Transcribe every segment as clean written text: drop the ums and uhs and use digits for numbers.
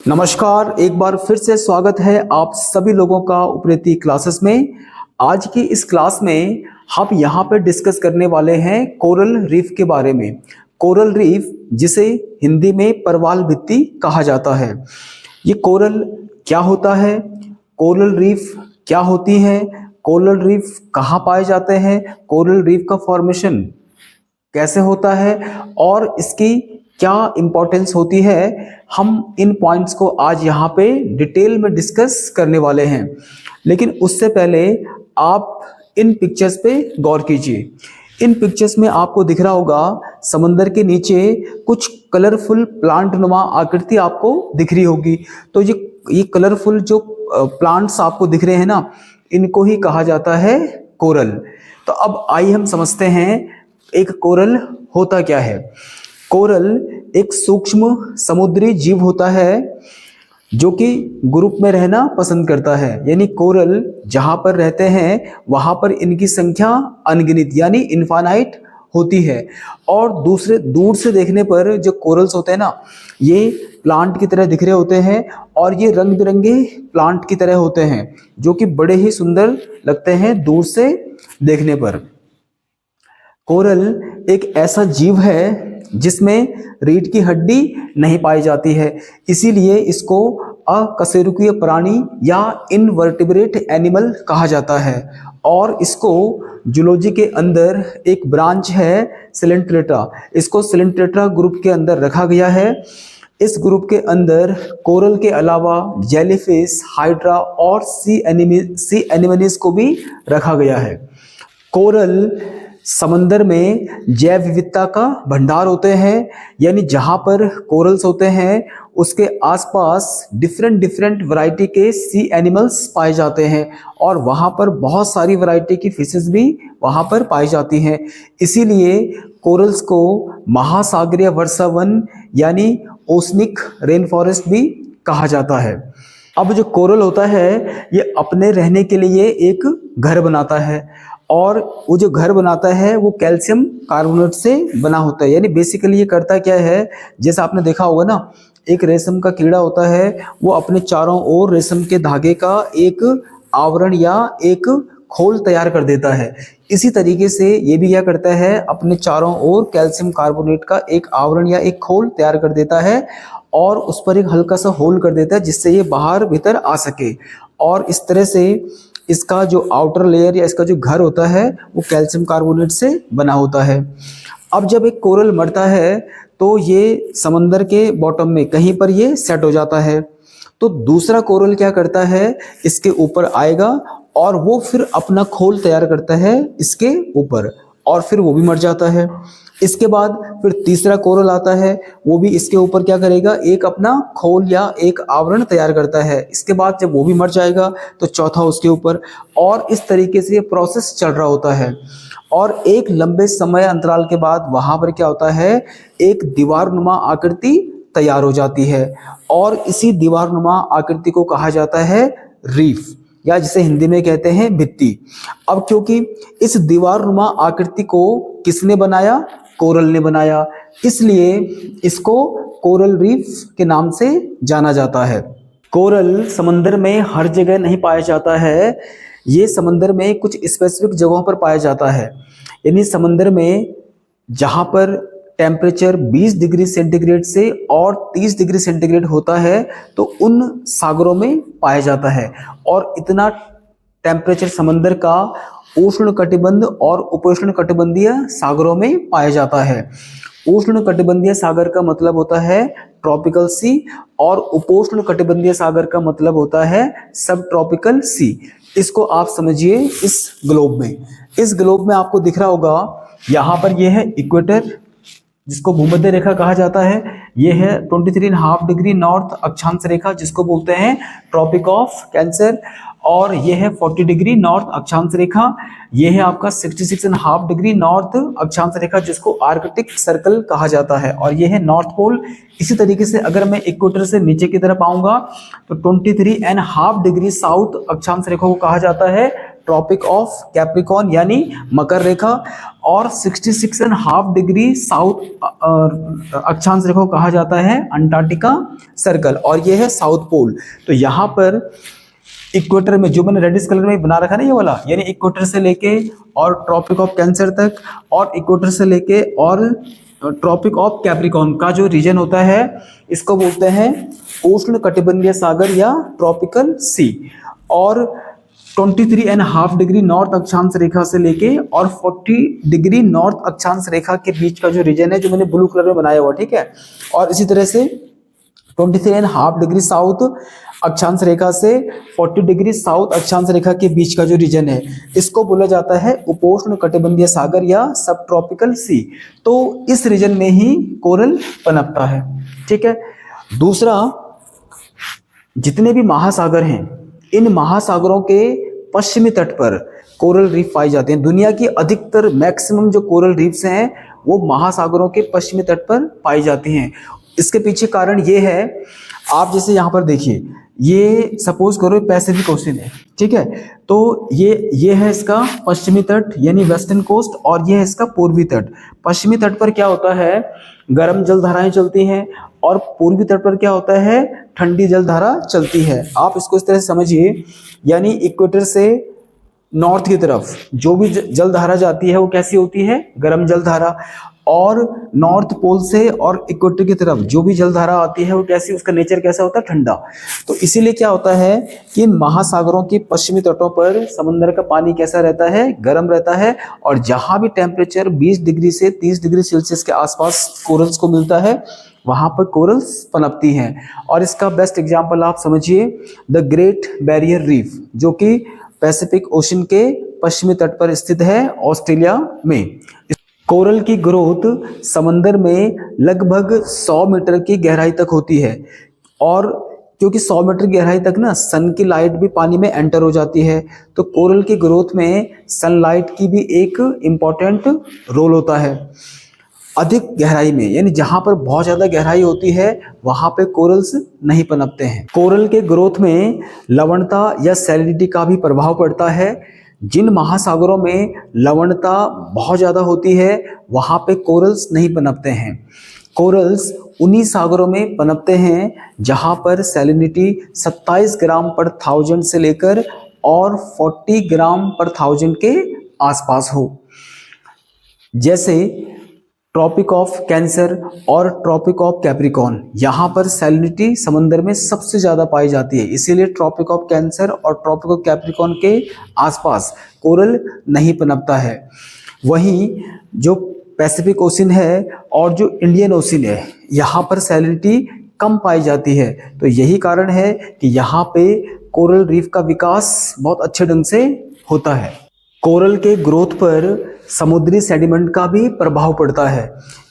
नमस्कार, एक बार फिर से स्वागत है आप सभी लोगों का उपरेती क्लासेस में। आज की इस क्लास में हम यहाँ पे डिस्कस करने वाले हैं कोरल रीफ के बारे में। कोरल रीफ जिसे हिंदी में परवाल भित्ति कहा जाता है। ये कोरल क्या होता है, कोरल रीफ क्या होती है, कोरल रीफ कहाँ पाए जाते हैं, कोरल रीफ का फॉर्मेशन कैसे होता है और इसकी क्या इंपॉर्टेंस होती है, हम इन पॉइंट्स को आज यहाँ पे डिटेल में डिस्कस करने वाले हैं। लेकिन उससे पहले आप इन पिक्चर्स पे गौर कीजिए। इन पिक्चर्स में आपको दिख रहा होगा समंदर के नीचे कुछ कलरफुल प्लांट नुमा आकृति आपको दिख रही होगी। तो ये कलरफुल जो प्लांट्स आपको दिख रहे हैं ना, इनको ही कहा जाता है कोरल। तो अब आइए हम समझते हैं एक कोरल होता क्या है। कोरल एक सूक्ष्म समुद्री जीव होता है जो कि ग्रुप में रहना पसंद करता है। यानी कोरल जहां पर रहते हैं वहां पर इनकी संख्या अनगिनत यानी इनफाइनाइट होती है। और दूर से देखने पर जो कोरल्स होते हैं ना, ये प्लांट की तरह दिख रहे होते हैं और ये रंग बिरंगे प्लांट की तरह होते हैं जो कि बड़े ही सुंदर लगते हैं दूर से देखने पर। कोरल एक ऐसा जीव है जिसमें रीढ़ की हड्डी नहीं पाई जाती है, इसीलिए इसको अकशेरुकीय प्राणी या इनवर्टिब्रेट एनिमल कहा जाता है। और इसको जूलॉजी के अंदर एक ब्रांच है सिलेंट्रेटा, इसको सिलेंट्रेटा ग्रुप के अंदर रखा गया है। इस ग्रुप के अंदर कोरल के अलावा जेलीफिश, हाइड्रा और सी एनिमनीज को भी रखा गया है। कोरल समंदर में जैव विविधता का भंडार होते हैं, यानी जहां पर कोरल्स होते हैं उसके आसपास डिफरेंट वैरायटी के सी एनिमल्स पाए जाते हैं और वहां पर बहुत सारी वैरायटी की फिशेस भी वहां पर पाई जाती हैं। इसीलिए कोरल्स को महासागरीय वर्षावन यानी ओशनिक रेन फॉरेस्ट भी कहा जाता है। अब जो कोरल होता है ये अपने रहने के लिए एक घर बनाता है और वो जो घर बनाता है वो कैल्शियम कार्बोनेट से बना होता है। यानी बेसिकली ये करता क्या है, जैसा आपने देखा होगा ना, एक रेशम का कीड़ा होता है, वो अपने चारों ओर रेशम के धागे का एक आवरण या एक खोल तैयार कर देता है। इसी तरीके से ये भी क्या करता है, अपने चारों ओर कैल्शियम कार्बोनेट का एक आवरण या एक खोल तैयार कर देता है और उस पर एक हल्का सा होल कर देता है जिससे ये बाहर भीतर आ सके। और इस तरह से इसका जो आउटर लेयर या इसका जो घर होता है वो कैल्शियम कार्बोनेट से बना होता है। अब जब एक कोरल मरता है तो ये समंदर के बॉटम में कहीं पर ये सेट हो जाता है। तो दूसरा कोरल क्या करता है, इसके ऊपर आएगा और वो फिर अपना खोल तैयार करता है इसके ऊपर और फिर वो भी मर जाता है। इसके बाद फिर तीसरा कोरल आता है, वो भी इसके ऊपर क्या करेगा, एक अपना खोल या एक आवरण तैयार करता है। इसके बाद जब वो भी मर जाएगा तो चौथा उसके ऊपर, और इस तरीके से ये प्रोसेस चल रहा होता है। और एक लंबे समय अंतराल के बाद वहां पर क्या होता है, एक दीवारनुमा आकृति तैयार हो जाती है और इसी दीवारनुमा आकृति को कहा जाता है रीफ, या जिसे हिंदी में कहते हैं भित्ति। अब क्योंकि इस दीवारनुमा आकृति को किसने बनाया, कोरल ने बनाया, इसलिए इसको कोरल रीफ के नाम से जाना जाता है। कोरल समंदर में हर जगह नहीं पाया जाता है, ये समंदर में कुछ स्पेसिफिक जगहों पर पाया जाता है। यानी समंदर में जहां पर टेम्परेचर 20 डिग्री सेंटीग्रेड से और 30 डिग्री सेंटीग्रेड होता है तो उन सागरों में पाया जाता है। और इतना टेम्परेचर समंदर का उष्ण कटिबंध और उपोष्ण कटिबंधीय सागरों में पाया जाता है। उष्ण कटिबंधीय सागर का मतलब होता है ट्रॉपिकल सी और उपोष्ण कटिबंधीय सागर का मतलब होता है सब ट्रॉपिकल सी। इसको आप समझिए इस ग्लोब में। इस ग्लोब में आपको दिख रहा होगा यहाँ पर यह है इक्वेटर जिसको भूमध्य रेखा कहा जाता है, ये है 23.5 डिग्री नॉर्थ अक्षांश रेखा जिसको बोलते हैं ट्रॉपिक ऑफ कैंसर, और ये है 40 डिग्री नॉर्थ अक्षांश रेखा, ये है आपका 66.5 डिग्री नॉर्थ अक्षांश रेखा जिसको आर्कटिक सर्कल कहा जाता है, और ये है नॉर्थ पोल। इसी तरीके से अगर मैं इक्वेटर से नीचे की तरफ आऊंगा तो 23.5 डिग्री साउथ अक्षांश रेखा को कहा जाता है ट्रॉपिक ऑफ कैप्रिकॉर्न यानी मकर रेखा, और 66.5 डिग्री साउथ अक्षांश रेखा को कहा जाता है अंटार्कटिका सर्कल, और ये है साउथ पोल। तो यहाँ पर इक्वेटर में जो मैंने रेडिश कलर में बना रखा है ना ये वाला, यानी इक्वेटर से लेके और ट्रॉपिक ऑफ कैंसर तक, और इक्वेटर से लेके और ट्रॉपिक ऑफ कैप्रिकॉर्न का जो रीजन होता है इसको बोलते हैं उष्ण कटिबंधीय सागर या ट्रॉपिकल सी। और 23.5 डिग्री नॉर्थ अक्षांश रेखा से लेके और 40 डिग्री नॉर्थ अक्षांश रेखा के बीच का जो रीजन है जो मैंने ब्लू कलर में बनाया हुआ, ठीक है। और इसी तरह से 23.5 डिग्री साउथ अक्षांश रेखा से 40 डिग्री साउथ अक्षांश रेखा के बीच का जो रीजन है इसको बोला जाता है उपोष्ण कटिबंधीय सागर या सब ट्रॉपिकल सी। तो इस रीजन में ही कोरल पनपता है, ठीक है। दूसरा, जितने भी महासागर हैं इन महासागरों के पश्चिमी तट पर कोरल रीफ पाए जाते हैं। दुनिया की अधिकतर मैक्सिमम जो कोरल रीफ्स हैं वो महासागरों के पश्चिमी तट पर पाई जाती हैं। इसके पीछे कारण ये है, आप जैसे यहाँ पर देखिए, ये सपोज करो पैसिफिक ओशन है, ठीक है। तो ये है इसका पश्चिमी तट यानी वेस्टर्न कोस्ट, और ये है इसका पूर्वी तट। पश्चिमी तट पर क्या होता है, गर्म जलधाराएं चलती हैं, और पूर्वी तट पर क्या होता है, ठंडी जलधारा चलती है। आप इसको इस तरह से समझिए, यानी इक्वेटर से नॉर्थ की तरफ जो भी जलधारा जाती है वो कैसी होती है, गर्म जलधारा, और नॉर्थ पोल से और इक्वेटर की तरफ जो भी जलधारा आती है वो कैसी, उसका नेचर कैसा होता है, ठंडा। तो इसीलिए क्या होता है कि इन महासागरों के पश्चिमी तटों पर समुद्र का पानी कैसा रहता है, गर्म रहता है, और जहां भी टेम्परेचर 20 डिग्री से 30 डिग्री सेल्सियस के आसपास कोरल्स को मिलता है वहां पर कोरल्स पनपती हैं। और इसका बेस्ट एग्जांपल आप समझिए द ग्रेट बैरियर रीफ, जो कि पैसिफिक ओशन के पश्चिमी तट पर स्थित है ऑस्ट्रेलिया में। कोरल की ग्रोथ समंदर में लगभग 100 मीटर की गहराई तक होती है, और क्योंकि 100 मीटर गहराई तक ना सन की लाइट भी पानी में एंटर हो जाती है, तो कोरल की ग्रोथ में सनलाइट की भी एक इम्पॉर्टेंट रोल होता है। अधिक गहराई में, यानी जहां पर बहुत ज्यादा गहराई होती है वहां पे कोरल्स नहीं पनपते हैं। कोरल के ग्रोथ में लवणता या सैलिनिटी का भी प्रभाव पड़ता है। जिन महासागरों में लवणता बहुत ज्यादा होती है वहां पे कोरल्स नहीं पनपते हैं। कोरल्स उन्हीं सागरों में पनपते हैं जहां पर सैलिनिटी 27 ग्राम पर 1000 से लेकर और 40 ग्राम पर 1000 के आसपास हो। जैसे ट्रॉपिक ऑफ कैंसर और ट्रॉपिक ऑफ कैप्रिकॉर्न, यहाँ पर सैलिनिटी समंदर में सबसे ज़्यादा पाई जाती है, इसीलिए ट्रॉपिक ऑफ कैंसर और ट्रॉपिक ऑफ कैप्रिकॉर्न के आसपास कोरल नहीं पनपता है। वहीं जो पैसिफिक ओशन है और जो इंडियन ओशन है यहाँ पर सैलिनिटी कम पाई जाती है। तो यही कारण है कि यहाँ पे कोरल रीफ का विकास बहुत अच्छे ढंग से होता है। कोरल के ग्रोथ पर समुद्री सेडिमेंट का भी प्रभाव पड़ता है,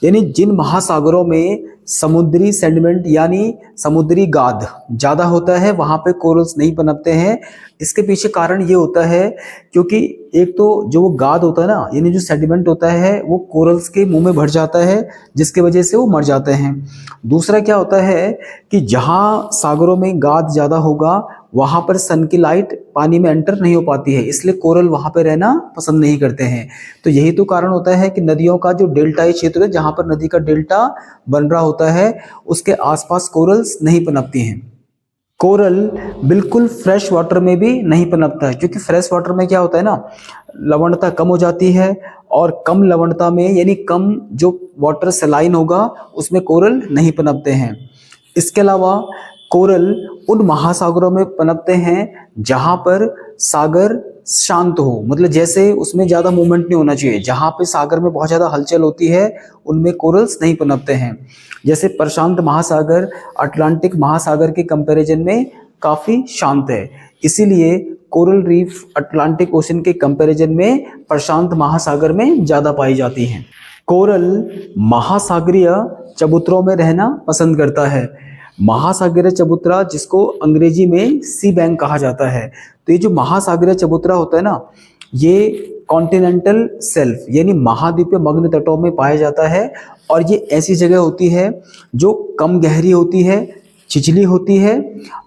यानी जिन महासागरों में समुद्री सेडिमेंट यानी समुद्री गाद ज़्यादा होता है वहाँ पे कोरल्स नहीं पनपते हैं। इसके पीछे कारण ये होता है क्योंकि एक तो जो वो गाद होता है ना, यानी जो सेडिमेंट होता है वो कोरल्स के मुंह में भर जाता है जिसकी वजह से वो मर जाते हैं। दूसरा क्या होता है कि जहाँ सागरों में गाद ज़्यादा होगा वहाँ पर सन की लाइट पानी में एंटर नहीं हो पाती है, इसलिए कोरल वहाँ पे रहना पसंद नहीं करते हैं। तो यही तो कारण होता है कि नदियों का जो डेल्टाई क्षेत्र है जहाँ पर नदी का डेल्टा बन रहा होता है उसके आसपास कोरल्स नहीं पनपती हैं। कोरल बिल्कुल फ्रेश वाटर में भी नहीं पनपता है, क्योंकि फ्रेश वाटर में क्या होता है ना, लवणता कम हो जाती है, और कम लवणता में यानी कम जो वाटर सलाइन होगा उसमें कोरल नहीं पनपते हैं। इसके अलावा कोरल उन महासागरों में पनपते हैं जहां पर सागर शांत हो, मतलब जैसे उसमें ज़्यादा मूवमेंट नहीं होना चाहिए। जहां पे सागर में बहुत ज़्यादा हलचल होती है उनमें कोरल्स नहीं पनपते हैं। जैसे प्रशांत महासागर अटलांटिक महासागर के कंपैरिजन में काफ़ी शांत है, इसीलिए कोरल रीफ अटलांटिक ओशन के कंपैरिजन में प्रशांत महासागर में ज़्यादा पाई जाती हैं। कोरल महासागरीय चबूतरों में रहना पसंद करता है। महासागरीय चबूतरा जिसको अंग्रेजी में सी बैंक कहा जाता है, तो ये जो महासागरीय चबूतरा होता है ना, ये कॉन्टिनेंटल शेल्फ यानी महाद्वीपीय मग्न तटों में पाया जाता है, और ये ऐसी जगह होती है जो कम गहरी होती है, छिछली होती है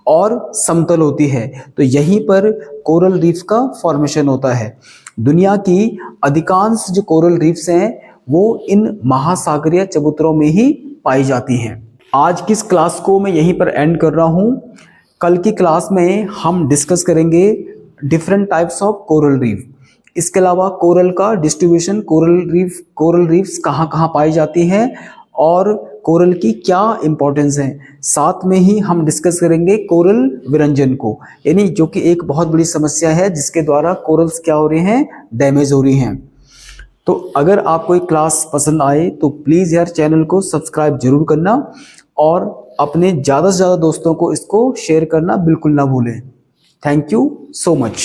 और समतल होती है। तो यहीं पर कोरल रीफ का फॉर्मेशन होता है। दुनिया की अधिकांश जो कोरल रीफ्स हैं वो इन महासागरीय चबूतरों में ही पाई जाती हैं। आज की इस क्लास को मैं यहीं पर एंड कर रहा हूँ। कल की क्लास में हम डिस्कस करेंगे different types of coral reef. इसके अलावा कोरल का डिस्ट्रीब्यूशन, कोरल रीफ्स कहाँ कहाँ पाई जाती हैं और कोरल की क्या इंपॉर्टेंस है। साथ में ही हम डिस्कस करेंगे कोरल विरंजन को, यानी जो कि एक बहुत बड़ी समस्या है जिसके द्वारा कोरल्स क्या हो रहे हैं, डैमेज हो रही हैं। तो अगर आपको ये क्लास पसंद आए तो प्लीज़ यार चैनल को सब्सक्राइब जरूर करना और अपने ज़्यादा से ज़्यादा दोस्तों को इसको शेयर करना बिल्कुल ना भूलें। Thank you so much.